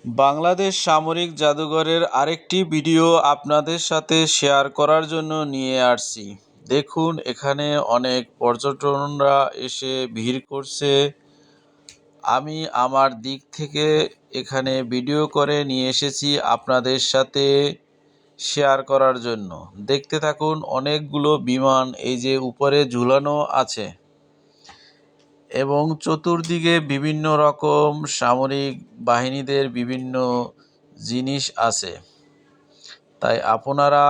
বাংলাদেশ সামরিক জাদুঘরের আরেকটি ভিডিও আপনাদের সাথে শেয়ার করার জন্য নিয়ে আসছি। দেখুন, এখানে অনেক পর্যটকরা এসে ভিড় করছে। আমি আমার দিক থেকে এখানে ভিডিও করে নিয়ে এসেছি আপনাদের সাথে শেয়ার করার জন্য। দেখতে থাকুন, অনেকগুলো বিমান এই যে উপরে ঝুলানো আছে এবং চতুর্দিকে বিভিন্ন রকম সামরিক বাহিনীদের বিভিন্ন জিনিস আছে। তাই আপনারা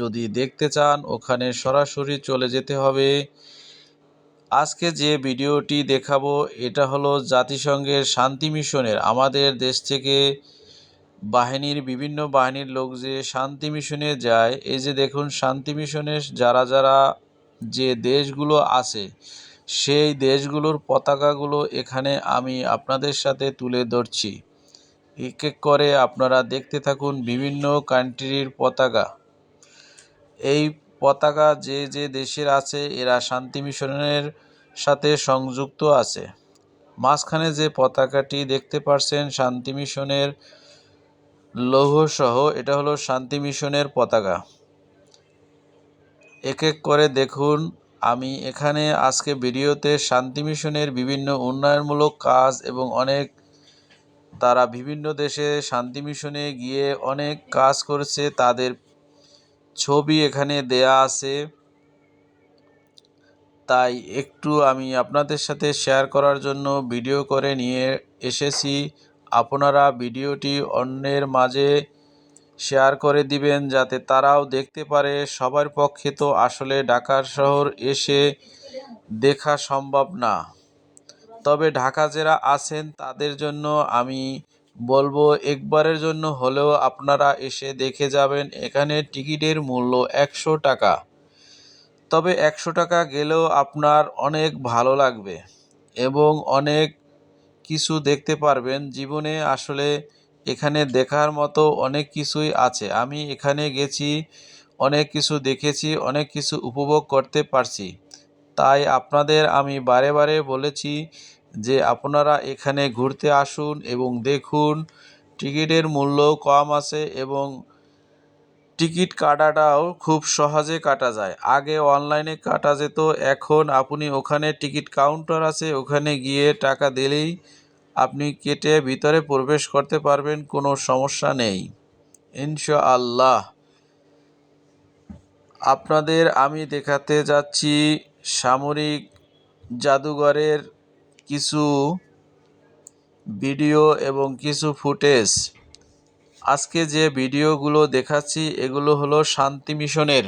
যদি দেখতে চান ওখানে সরাসরি চলে যেতে হবে। আজকে যে ভিডিওটি দেখাবো এটা হলো জাতিসংঘের শান্তি মিশনের, আমাদের দেশ থেকে বিভিন্ন বাহিনীর লোক যে শান্তি মিশনে যায়। এই যে দেখুন, শান্তি মিশনে যারা যে দেশগুলো আছে সেই দেশগুলোর পতাকাগুলো এখানে আমি আপনাদের সাথে তুলে ধরছি। এক এক করে আপনারা দেখতে থাকুন বিভিন্ন কান্ট্রির পতাকা। এই পতাকা যে যে দেশের আছে এরা শান্তি মিশনের সাথে সংযুক্ত আছে। মাঝখানে যে পতাকাটি দেখতে পাচ্ছেন শান্তি মিশনের লৌহসহ, এটা হলো শান্তি মিশনের পতাকা। এক এক করে দেখুন। আমি এখানে আজকে ভিডিওতে শান্তি মিশনের বিভিন্ন উন্নয়নমূলক কাজ এবং তারা বিভিন্ন দেশে শান্তি মিশনে গিয়ে অনেক কাজ করেছে, তাদের ছবি এখানে দেয়া আছে। তাই একটু আমি আপনাদের সাথে শেয়ার করার জন্য ভিডিও করে নিয়ে এসেছি। আপনারা ভিডিওটি অন্যের মাঝে শেয়ার করে দিবেন যাতে তারাও দেখতে পারে। সবার পক্ষে তো আসলে ঢাকা শহর এসে দেখা সম্ভব না, তবে ঢাকা যারা আছেন তাদের জন্য আমি বলবো একবারের জন্য হলেও আপনারা এসে দেখে যাবেন। এখানে টিকিটের মূল্য 100 টাকা, তবে 100 টাকা গেলেও আপনার অনেক ভালো লাগবে এবং অনেক কিছু দেখতে পারবেন জীবনে। আসলে এখানে দেখার মতো অনেক কিছুই আছে। আমি এখানে গেছি, অনেক কিছু দেখেছি, অনেক কিছু উপভোগ করতে পারছি। তাই আপনাদের আমি বারে বারে বলেছি যে আপনারা এখানে ঘুরতে আসুন এবং দেখুন। টিকিটের মূল্যও কম আছে এবং টিকিট কাটাটাও খুব সহজে কাটা যায়। আগে অনলাইনে কাটা যেত, এখন আপনি ওখানে টিকিট কাউন্টার আছে, ওখানে গিয়ে টাকা দিলেই আপনি কেটে ভিতরে প্রবেশ করতে পারবেন, কোনো সমস্যা নেই ইনশাআল্লাহ। আপনাদের আমি দেখাতে যাচ্ছি সামরিক জাদুঘরের কিছু ভিডিও এবং কিছু ফুটেজ। আজকে যে ভিডিওগুলো দেখাচ্ছি এগুলো হলো শান্তি মিশনের।